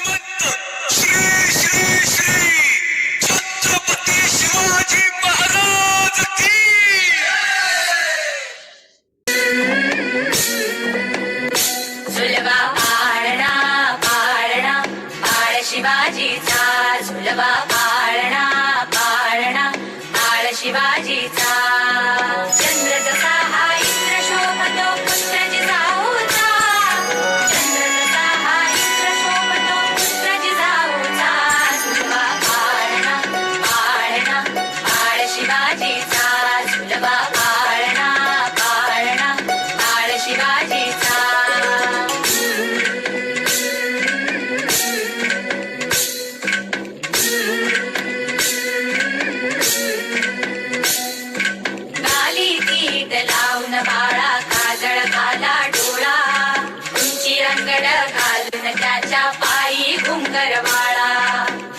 श्रीमंत श्री श्री श्री छत्रपती शिवाजी महाराज की झुलवा पाळणा पाळणा पाळ शिवाजीचा झुलवा पाळणा पाळणा पाळ शिवाजीचा चंद्र जसा हा इंद्र शोभतो पुत्र जिजाऊचा चंद्र जसा हा इंद्र शोभतो पुत्र जिजाऊचा झुलवा पाळणा पाळणा पाळ शिवाजीचा झुलवा पाळणा पाळणा पाळ शिवाजीचा लावून बाळा काजळ घाला डोळा उंची रंगड घालून त्याच्या पायी घुंगर वाळा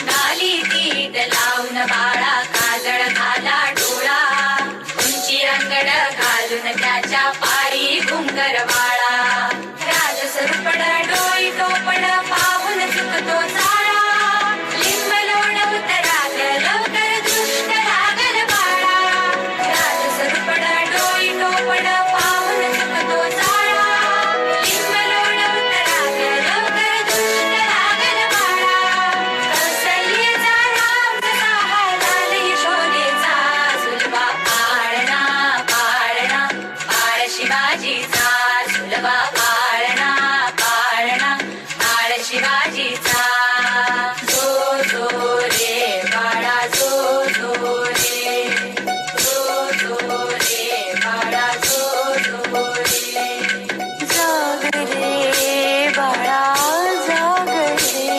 गाली तीट लावून बाळा काजळ घाला डोळा उंची रंगड घालून त्याच्या पायी घुंगर वाळा राजसरुपड डोई टोपड पाहून चुकतो जाळा लिंब लोणवत राग लवकर दृष्ट लागल बाळा राजसरुपड डोई टोपड पाहून चुकतो जाळा लिंब लोणवत राग लवकर दृष्ट लागल बाळा कौसल्येचा राम जसा हालाल यशोदेचा झुलवा पाळणा पाळणा पाळ शिवाजीचा झुलवा पाळणा पाळणा पाळ शिवाजीचा जो जो रे बाळा जो जो रे जो जो रे बाळा जो जो रे जाग रे बाळा जाग रे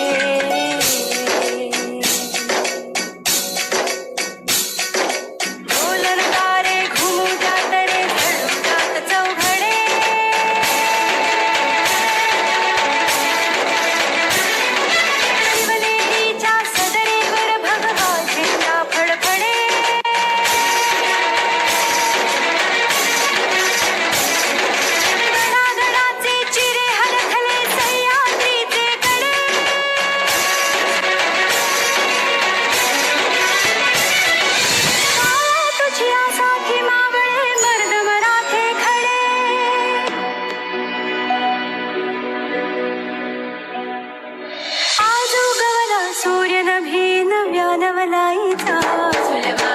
ढोलर तारे घुमू जात रे घडू जात चौघडे शिवनेरीच्या सदरेवर भगवा झेंडा फडफडे गडागडाचे चिरे हलथले सह्याद्रीचे कडे तुझी आसाठी मावळे मर्द मराठे खडे आज उगवला सूर्य नभीन व्यानवलाईचा झुलवा